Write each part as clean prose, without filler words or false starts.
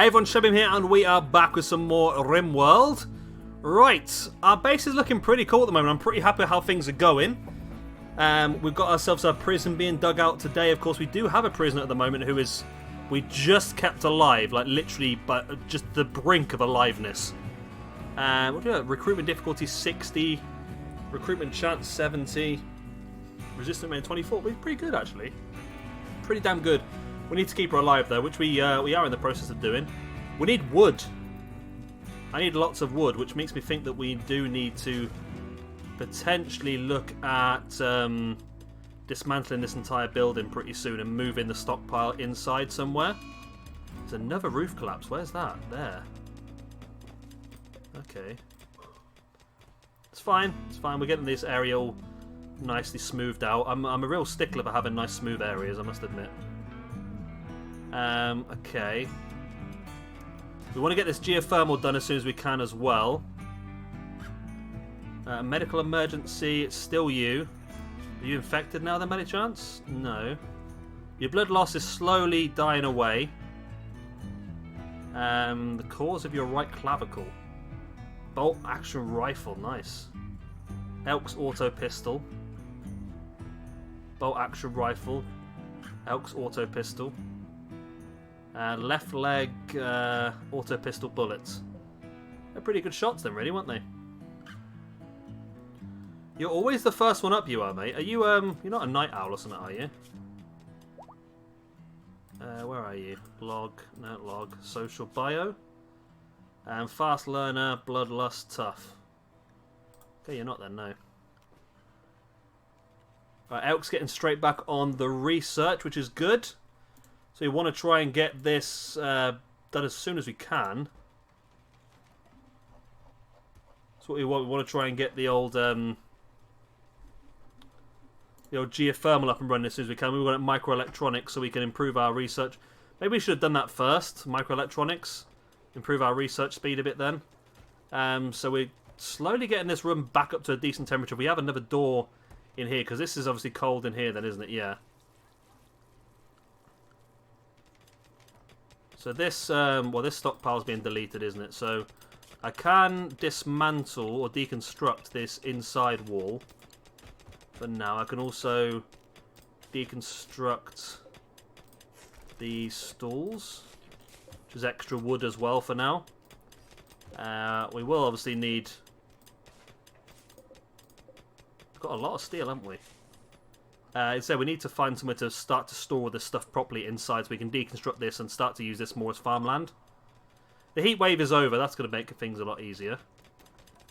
Hey everyone, Shebim here, and we are back with some more Rimworld. Right, our base is looking pretty cool at the moment. I'm pretty happy with how things are going. We've got ourselves a prison being dug out today. Of course, we do have a prisoner at the moment who is we just kept alive, like literally, but just the brink of aliveness. What do we have? Recruitment difficulty 60, recruitment chance 70, resistant rate 24. We're pretty good actually, pretty damn good. We need to keep her alive though, which we are in the process of doing. We need wood. I need lots of wood, which makes me think that we do need to potentially look at dismantling this entire building pretty soon and moving the stockpile inside somewhere. There's another roof collapse. Where's that? There. Okay. It's fine. It's fine. We're getting this area all nicely smoothed out. I'm a real stickler for having nice smooth areas, I must admit. Okay. We want to get this geothermal done as soon as we can as well. Medical emergency, it's still you. Are you infected now then, by any chance? No. Your blood loss is slowly dying away. The cause of your right clavicle. Bolt action rifle, nice. Elk's auto pistol. Bolt action rifle. Elk's auto pistol. Left leg auto pistol bullets. They're pretty good shots then, really, weren't they? You're always the first one up, you are, mate. Are you you're not a night owl or something, are you? Where are you? Log, no log. Social bio. Fast learner, bloodlust, tough. Okay, you're not then, no. Right, Elk's getting straight back on the research, which is good. So we want to try and get this done as soon as we can. That's what we want. We want to try and get the old geothermal up and running as soon as we can. We want microelectronics so we can improve our research. Maybe we should have done that first. Microelectronics, improve our research speed a bit then. So we're slowly getting this room back up to a decent temperature. We have another door in here because this is obviously cold in here then, isn't it? Yeah. So this, this stockpile's being deleted, isn't it? So I can dismantle or deconstruct this inside wall. But now I can also deconstruct these stalls, which is extra wood as well for now. We will obviously need... We've got a lot of steel, haven't we? So we need to find somewhere to start to store this stuff properly inside so we can deconstruct this and start to use this more as farmland. The heat wave is over. That's going to make things a lot easier.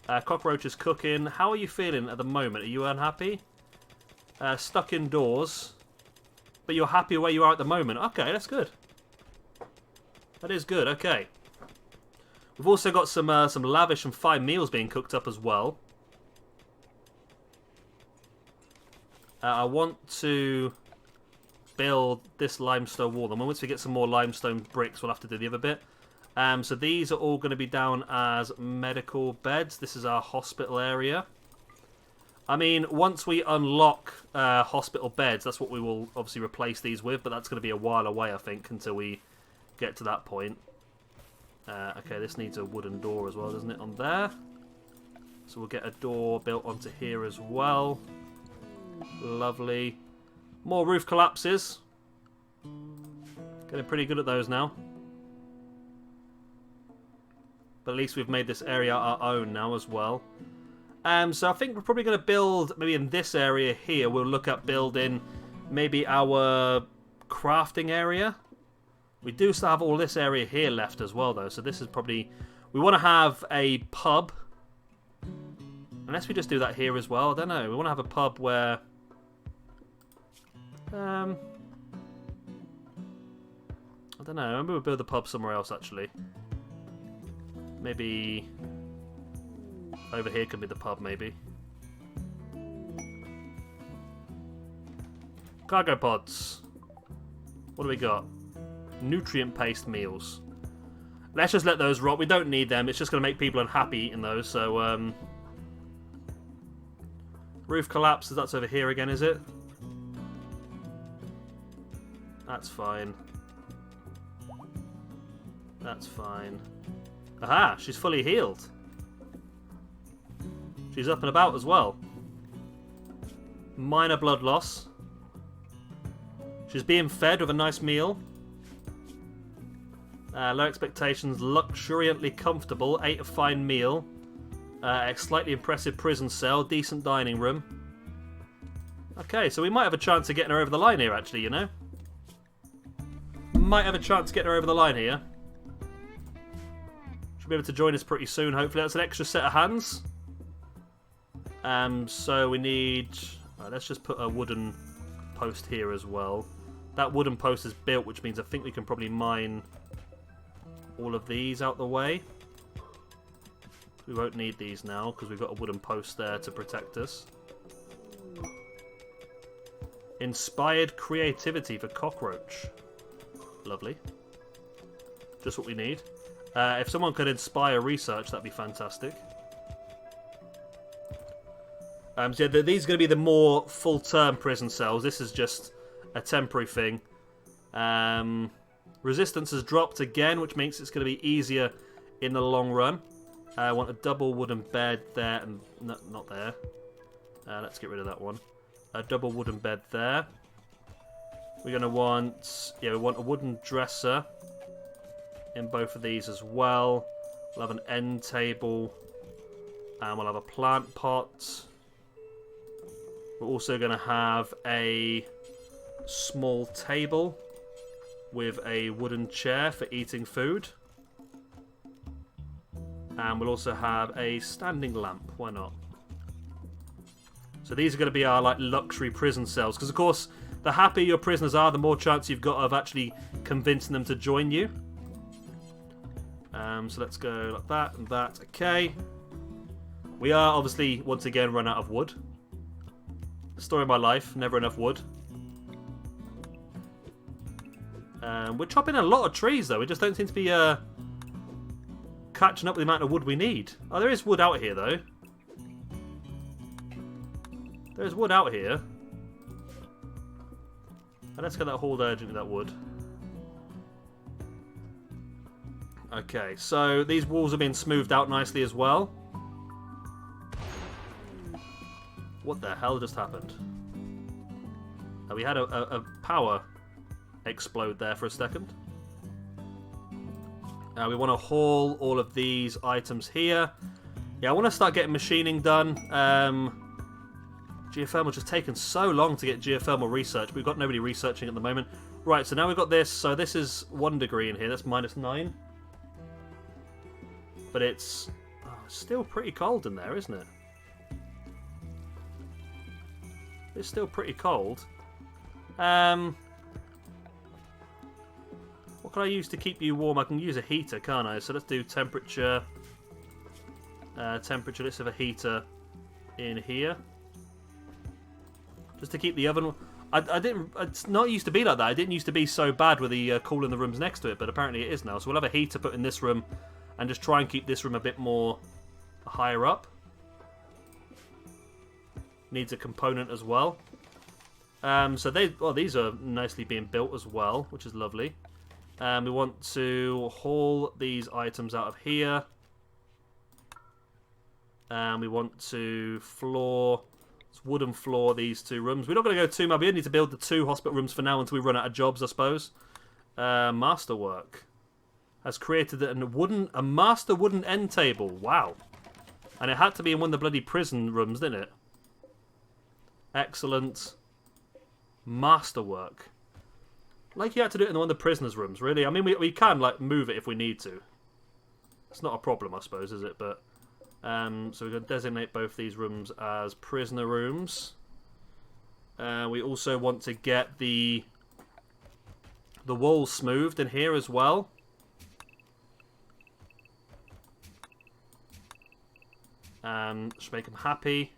Cockroach is cooking. How are you feeling at the moment? Are you unhappy? Stuck indoors. But you're happy where you are at the moment. Okay, that's good. That is good. Okay. We've also got some lavish and fine meals being cooked up as well. I want to build this limestone wall. And once we get some more limestone bricks, we'll have to do the other bit. So these are all going to be down as medical beds. This is our hospital area. I mean, once we unlock hospital beds, that's what we will obviously replace these with. But that's going to be a while away, I think, until we get to that point. Okay, this needs a wooden door as well, doesn't it, on there? So we'll get a door built onto here as well. Lovely. More roof collapses. Getting pretty good at those now. But at least we've made this area our own now as well. So I think we're probably going to build, maybe in this area here, we'll look at building maybe our crafting area. We do still have all this area here left as well, though. So this is probably... We want to have a pub. Unless we just do that here as well. I don't know. We want to have a pub where... I don't know. Maybe we'll build a pub somewhere else, actually. Maybe... Over here could be the pub, maybe. Cargo pods. What do we got? Nutrient paste meals. Let's just let those rot. We don't need them. It's just going to make people unhappy eating those. So, roof collapses. That's over here again, is it? That's fine. That's fine. Aha, she's fully healed. She's up and about as well. Minor blood loss. She's being fed with a nice meal. Low expectations, luxuriantly comfortable, ate a fine meal. A slightly impressive prison cell, decent dining room. Okay, so we might have a chance of getting her over the line here, actually, you know? Might have a chance of getting her over the line here. She'll be able to join us pretty soon, hopefully. That's an extra set of hands. So we need... Right, let's just put a wooden post here as well. That wooden post is built, which means I think we can probably mine all of these out the way. We won't need these now, because we've got a wooden post there to protect us. Inspired creativity for cockroach. Lovely. Just what we need. If someone could inspire research, that'd be fantastic. So yeah, these are going to be the more full-term prison cells. This is just a temporary thing. Resistance has dropped again, which makes it's going to be easier in the long run. I want a double wooden bed there, and not there. Let's get rid of that one. A double wooden bed there. We're going to want... Yeah, we want a wooden dresser in both of these as well. We'll have an end table. And we'll have a plant pot. We're also going to have a small table with a wooden chair for eating food. And we'll also have a standing lamp. Why not? So these are going to be our like luxury prison cells. Because, of course, the happier your prisoners are, the more chance you've got of actually convincing them to join you. So let's go like that and that. Okay. We are obviously, once again, run out of wood. Story of my life. Never enough wood. We're chopping a lot of trees, though. We just don't seem to be catching up with the amount of wood we need. Oh, there is wood out here, though. There's wood out here. And let's get that hauled urgently, that wood. Okay, so these walls have been smoothed out nicely as well. What the hell just happened? Oh, we had a power explode there for a second. We want to haul all of these items here. Yeah, I want to start getting machining done. Geothermal just taken so long to get geothermal research. We've got nobody researching at the moment. Right, so now we've got this. So this is 1 degree in here. That's -9. But it's still pretty cold in there, isn't it? It's still pretty cold. What can I use to keep you warm? I can use a heater, can't I? So let's do temperature. Temperature. Let's have a heater in here. Just to keep the oven... I didn't... It's not used to be like that. It didn't used to be so bad with the cool in the rooms next to it, but apparently it is now. So we'll have a heater put in this room and just try and keep this room a bit more higher up. Needs a component as well. So these are nicely being built as well, which is lovely. We want to haul these items out of here. And we want to wooden floor these 2 rooms. We're not going to go too much. We only need to build the 2 hospital rooms for now until we run out of jobs, I suppose. Masterwork has created a master wooden end table. Wow. And it had to be in one of the bloody prison rooms, didn't it? Excellent. Masterwork. Like you had to do it in one of the prisoners' rooms, really. I mean, we can like move it if we need to. It's not a problem, I suppose, is it? But so we're going to designate both these rooms as prisoner rooms. We also want to get the walls smoothed in here as well. Should make them happy.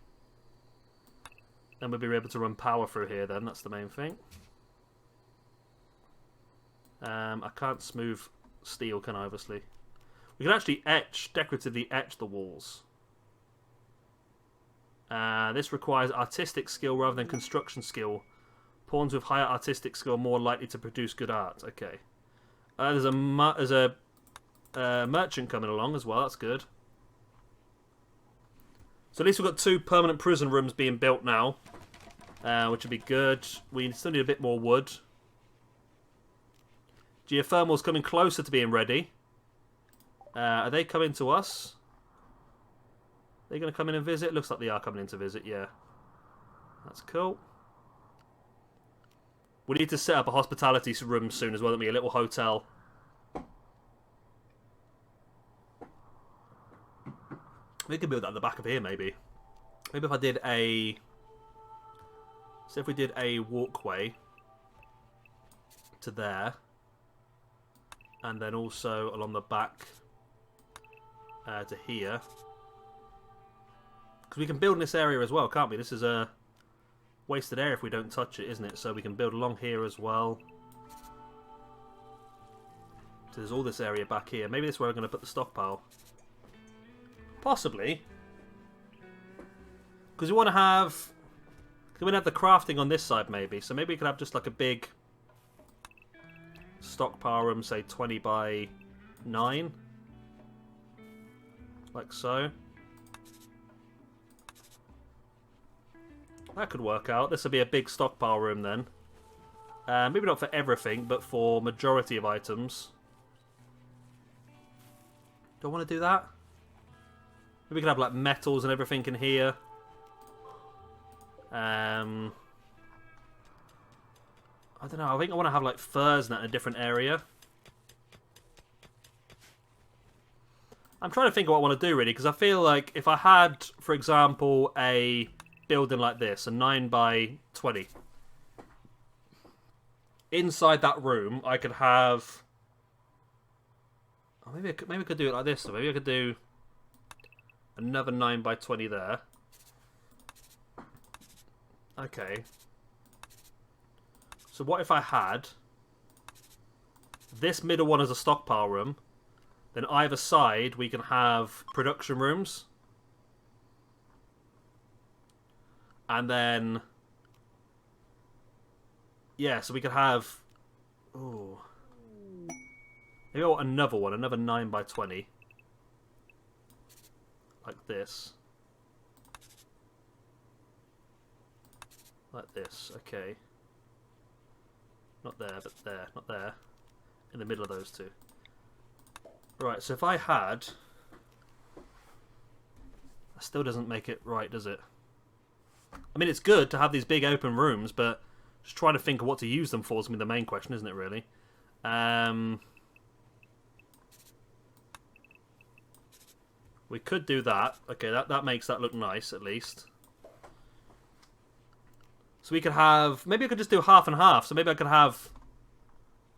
Then we'll be able to run power through here then. That's the main thing. I can't smooth steel, can I, obviously? We can actually decoratively etch the walls. This requires artistic skill rather than construction skill. Pawns with higher artistic skill are more likely to produce good art. Okay. There's a merchant coming along as well. That's good. So at least we've got 2 permanent prison rooms being built now, which would be good. We still need a bit more wood. Geothermal's coming closer to being ready. Are they coming to us? Are they going to come in and visit? Looks like they are coming in to visit, yeah. That's cool. We need to set up a hospitality room soon as well, don't we? A little hotel. We could build that at the back of here, maybe. Maybe if I did a... So if we did a walkway to there. And then also along the back to here. Because we can build in this area as well, can't we? This is a wasted area if we don't touch it, isn't it? So we can build along here as well. So there's all this area back here. Maybe this is where we're going to put the stockpile. Possibly. Because we want to have... We want to have the crafting on this side, maybe. So maybe we could have just like a big stockpile room, say 20 by 9. Like so. That could work out. This would be a big stockpile room then. Maybe not for everything, but for majority of items. Do I want to do that? Maybe we could have like metals and everything in here. I don't know. I think I want to have like furs and that in a different area. I'm trying to think of what I want to do really, because I feel like if I had, for example, a building like this, a 9 by 20. Inside that room, I could have. Oh, maybe I could do it like this. So maybe I could do another 9 by 20 there. Okay. So what if I had this middle one as a stockpile room, then either side we can have production rooms, and then yeah, so we could have maybe I want another one, another 9 by 20 like this. Like this, okay. Not there, but there, not there. In the middle of those two. Right, so if I had... That still doesn't make it right, does it? I mean, it's good to have these big open rooms, but just trying to think of what to use them for is going to be the main question, isn't it, really? We could do that. Okay, that makes that look nice, at least. So we could have... Maybe I could just do half and half. So maybe I could have...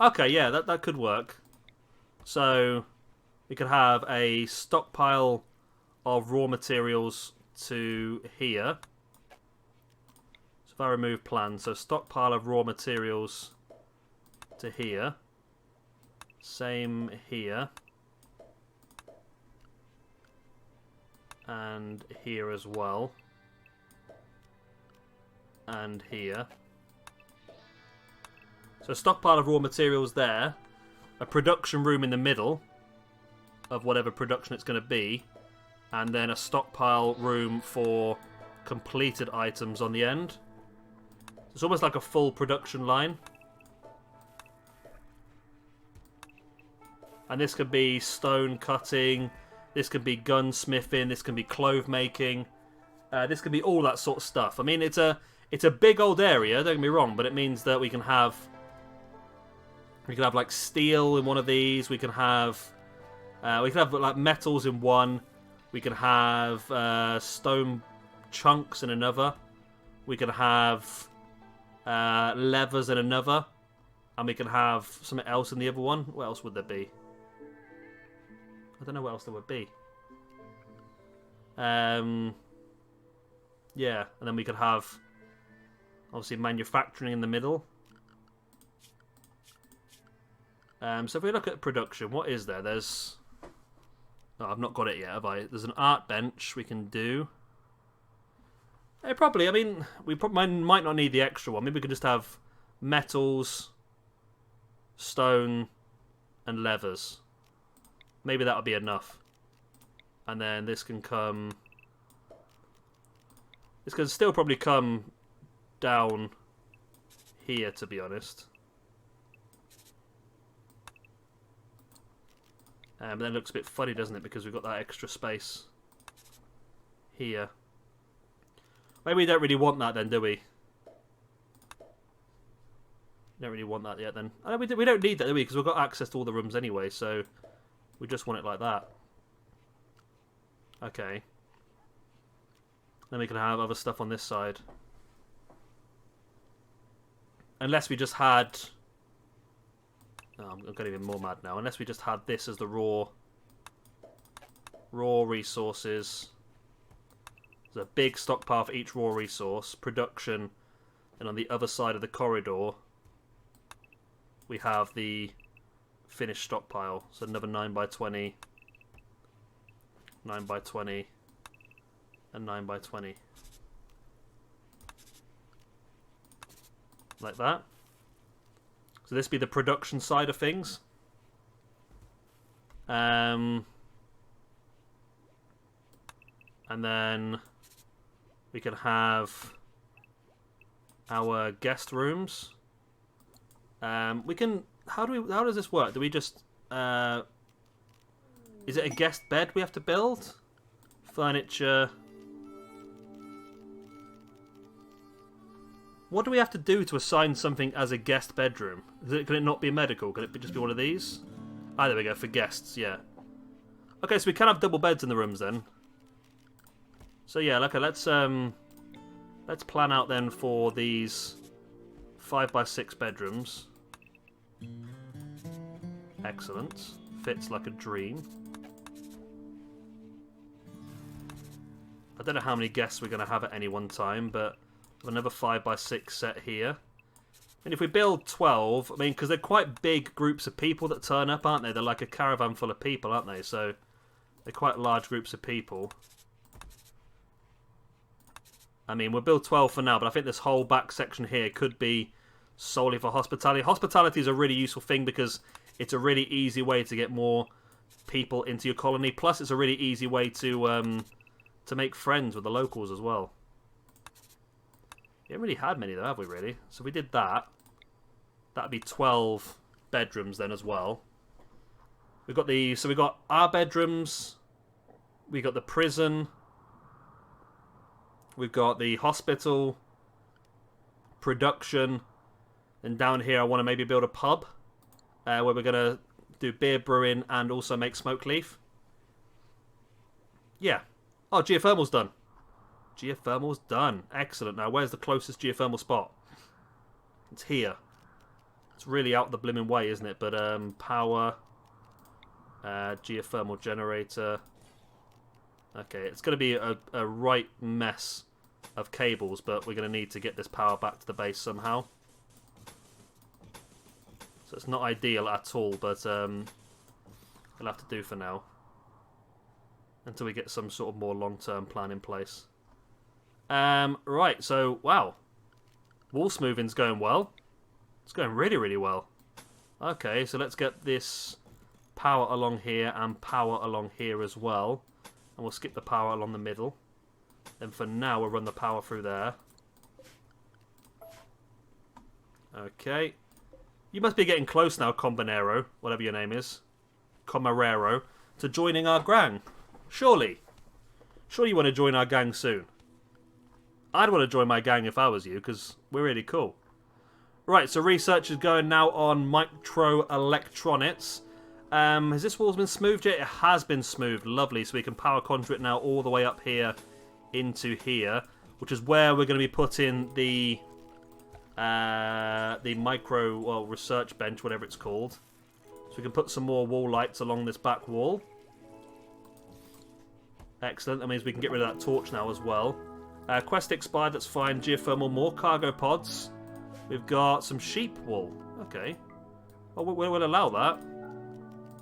Okay, yeah, that could work. So we could have a stockpile of raw materials to here. So if I remove plan, so stockpile of raw materials to here. Same here. And here as well. And here. So a stockpile of raw materials there. A production room in the middle of whatever production it's going to be. And then a stockpile room for completed items on the end. It's almost like a full production line. And this could be stone cutting. This could be gunsmithing. This can be clove making. This could be all that sort of stuff. I mean, it's a big old area, don't get me wrong, but it means that we can have like steel in one of these. We can have like metals in one. We can have stone chunks in another. We can have levers in another, and we can have something else in the other one. What else would there be? I don't know what else there would be. Yeah, and then we could have obviously manufacturing in the middle. So if we look at production, what is there? There's... Oh, I've not got it yet, have I? There's an art bench we can do. Probably, I mean, we probably might not need the extra one. Maybe we could just have metals, stone, and levers. Maybe that'll be enough. And then this can come... This can still probably come down here, to be honest. But then it looks a bit funny, doesn't it? Because we've got that extra space here. Maybe we don't really want that then, do we? Don't really want that yet then. We don't need that, do we? Because we've got access to all the rooms anyway, so we just want it like that. Okay. Then we can have other stuff on this side. Unless we just had... Oh, I'm getting even more mad now. Unless we just had this as the raw resources. There's a big stockpile for each raw resource. Production. And on the other side of the corridor, we have the finished stockpile. So another 9x20. 9x20. And 9x20. Like that. So this be the production side of things. And then we can have our guest rooms. We can... How does this work? Do we just... is it a guest bed we have to build? Furniture... What do we have to do to assign something as a guest bedroom? Can it not be medical? Can it just be one of these? Ah, there we go, for guests, yeah. Okay, so we can have double beds in the rooms then. So yeah, okay, let's plan out then for these 5x6 bedrooms. Excellent. Fits like a dream. I don't know how many guests we're going to have at any one time, but... Another 5x6 set here. I mean, if we build 12, I mean, because they're quite big groups of people that turn up, aren't they? They're like a caravan full of people, aren't they? So, they're quite large groups of people. I mean, we'll build 12 for now, but I think this whole back section here could be solely for hospitality. Hospitality is a really useful thing because it's a really easy way to get more people into your colony. Plus, it's a really easy way to make friends with the locals as well. We haven't really had many though, have we really? So if we did that. That'd be 12 bedrooms then as well. We've got so we've got our bedrooms. We've got the prison. We've got the hospital. Production. And down here I want to maybe build a pub. Where we're going to do beer brewing and also make smoked leaf. Yeah. Oh, geothermal's done. Geothermal's done. Excellent. Now, where's the closest geothermal spot? It's here. It's really out the blimmin' way, isn't it? But, power. Geothermal generator. Okay, it's going to be a right mess of cables, but we're going to need to get this power back to the base somehow. So it's not ideal at all, but it'll have to do for now. Until we get some sort of more long-term plan in place. Right, so, wow. Wall smoothing's going well. It's going really, really well. Okay, so let's get this power along here and power along here as well. And we'll skip the power along the middle. Then for now, we'll run the power through there. Okay. You must be getting close now, Combinero, whatever your name is. Comarero, to joining our gang. Surely. Surely you want to join our gang soon. I'd want to join my gang if I was you, because we're really cool. Right, so research is going now on microelectronics. Has this wall's been smoothed yet? It has been smoothed. Lovely. So we can power conduit now all the way up here into here, which is where we're going to be putting the research bench, whatever it's called. So we can put some more wall lights along this back wall. Excellent. That means we can get rid of that torch now as well. Quest expired, that's fine. Geothermal, more cargo pods. We've got some sheep wool. Okay. Well, we'll allow that.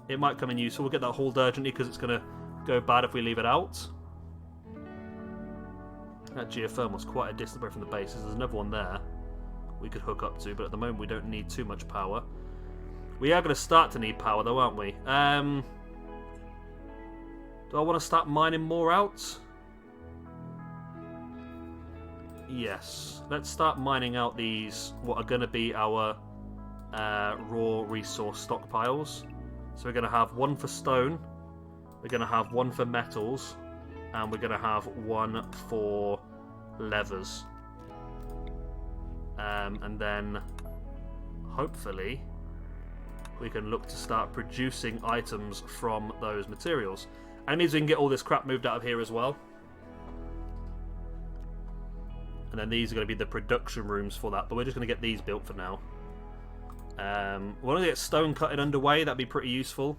It might come in useful. We'll get that hauled urgently because it's going to go bad if we leave it out. That geothermal's quite a distance away from the base. There's another one there we could hook up to, but at the moment we don't need too much power. We are going to start to need power though, aren't we? Do I want to start mining more out? Yes. Let's start mining out these, what are going to be our raw resource stockpiles. So we're going to have one for stone, we're going to have one for metals, and we're going to have one for levers. And then, hopefully, we can look to start producing items from those materials. And it means we can get all this crap moved out of here as well. And then these are going to be the production rooms for that, but we're just going to get these built for now. We want to get stone cutting underway, that'd be pretty useful.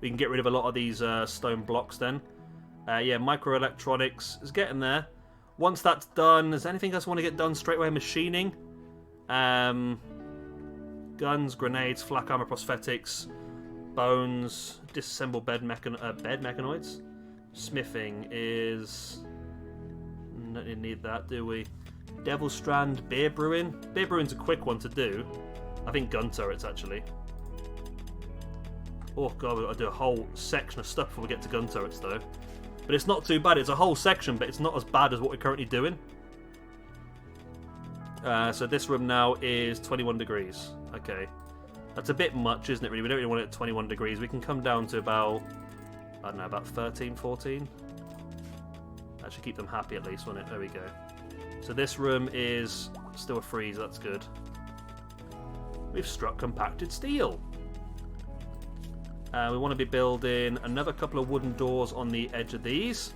We can get rid of a lot of these stone blocks then. Yeah, microelectronics is getting there. Once that's done, is there anything else I want to get done straight away? Machining. Guns, grenades, flak armor prosthetics, bones, disassemble bed mechanoids. Smithing is... don't need that, do we? Devil Strand, beer brewing. Beer brewing's a quick one to do. I think gun turrets, actually. Oh god, we've got to do a whole section of stuff before we get to gun turrets, though. But it's not too bad. It's a whole section, but it's not as bad as what we're currently doing. So this room now is 21 degrees. Okay. That's a bit much, isn't it, really? We don't really want it at 21 degrees. We can come down to about, I don't know, about 13, 14. That should keep them happy at least, won't it? There we go. So this room is still a freeze. That's good. We've struck compacted steel. We want to be building another couple of wooden doors on the edge of these.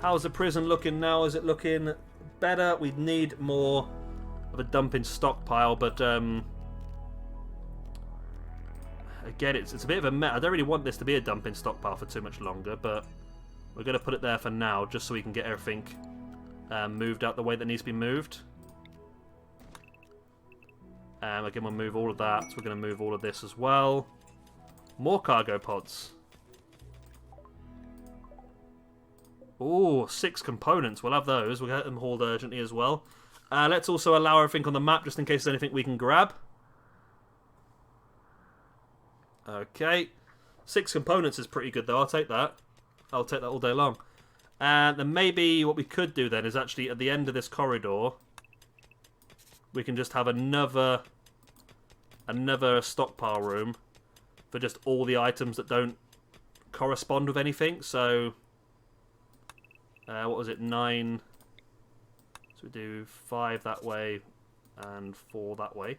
How's the prison looking now? Is it looking better? We need more of a dumping stockpile, but again, it's a bit of a mess. I don't really want this to be a dumping stockpile for too much longer, but we're going to put it there for now, just so we can get everything moved out the way that needs to be moved. Again, we'll move all of that. We're going to move all of this as well. More cargo pods. Ooh, 6 components. We'll have those. We'll get them hauled urgently as well. Let's also allow everything on the map, just in case there's anything we can grab. Okay. 6 components is pretty good, though. I'll take that. I'll take that all day long. Then maybe what we could do then is actually at the end of this corridor, we can just have another stockpile room for just all the items that don't correspond with anything. So, what was it? 9. So we do 5 that way and 4 that way.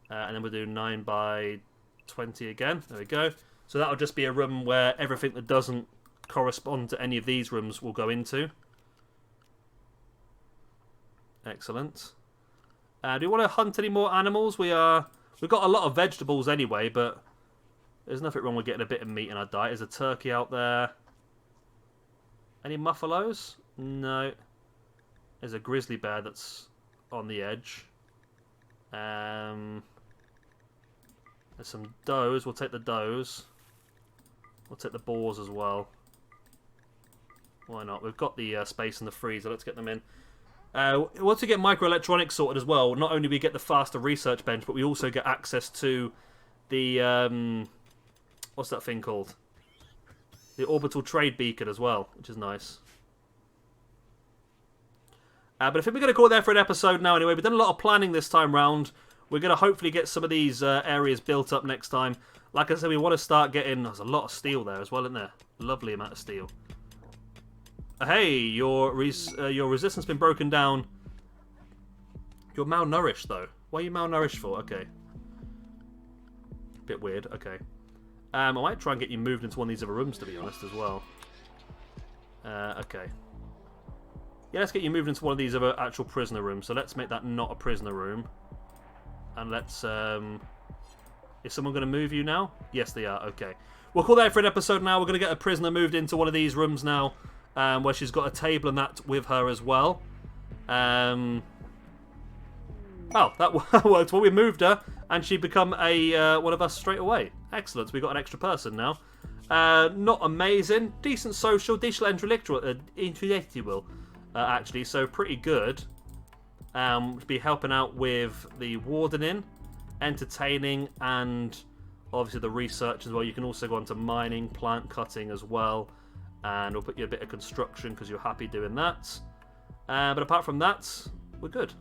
And then we'll do 9 by 20 again. There we go. So that'll just be a room where everything that doesn't correspond to any of these rooms will go into. Excellent. Do we want to hunt any more animals? We've got a lot of vegetables anyway, but there's nothing wrong with getting a bit of meat in our diet. There's a turkey out there. Any muffalos? No. There's a grizzly bear that's on the edge. There's some does. We'll take the does. We'll take the boars as well. Why not? We've got the space in the freezer. Let's get them in. Once we get microelectronics sorted as well, not only do we get the faster research bench, but we also get access to the what's that thing called? The orbital trade beacon as well, which is nice. But I think we're going to call it there for an episode now anyway. We've done a lot of planning this time round. We're going to hopefully get some of these areas built up next time. Like I said, we want to start getting... There's a lot of steel there as well, isn't there? Lovely amount of steel. Hey, your resistance has been broken down. You're malnourished, though. What are you malnourished for? Okay. Bit weird. Okay. I might try and get you moved into one of these other rooms, to be honest, as well. Okay. Yeah, let's get you moved into one of these other actual prisoner rooms. So let's make that not a prisoner room. And let's... Is someone going to move you now? Yes, they are. Okay. We'll call that for an episode now. We're going to get a prisoner moved into one of these rooms now. Where she's got a table and that with her as well. Oh, that worked. Well, we moved her, and she become a one of us straight away. Excellent. So we got an extra person now. Not amazing. Decent social, decent intellectual, actually. So pretty good. Be helping out with the wardening, entertaining, and obviously the research as well. You can also go on to mining, plant cutting as well. And we'll put you a bit of construction because you're happy doing that. But apart from that, we're good.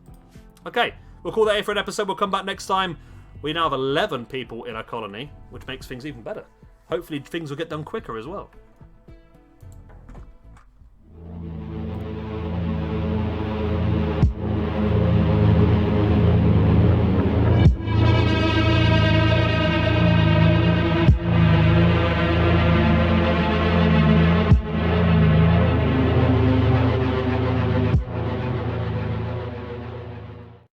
Okay, we'll call that a for an episode. We'll come back next time. We now have 11 people in our colony, which makes things even better. Hopefully things will get done quicker as well.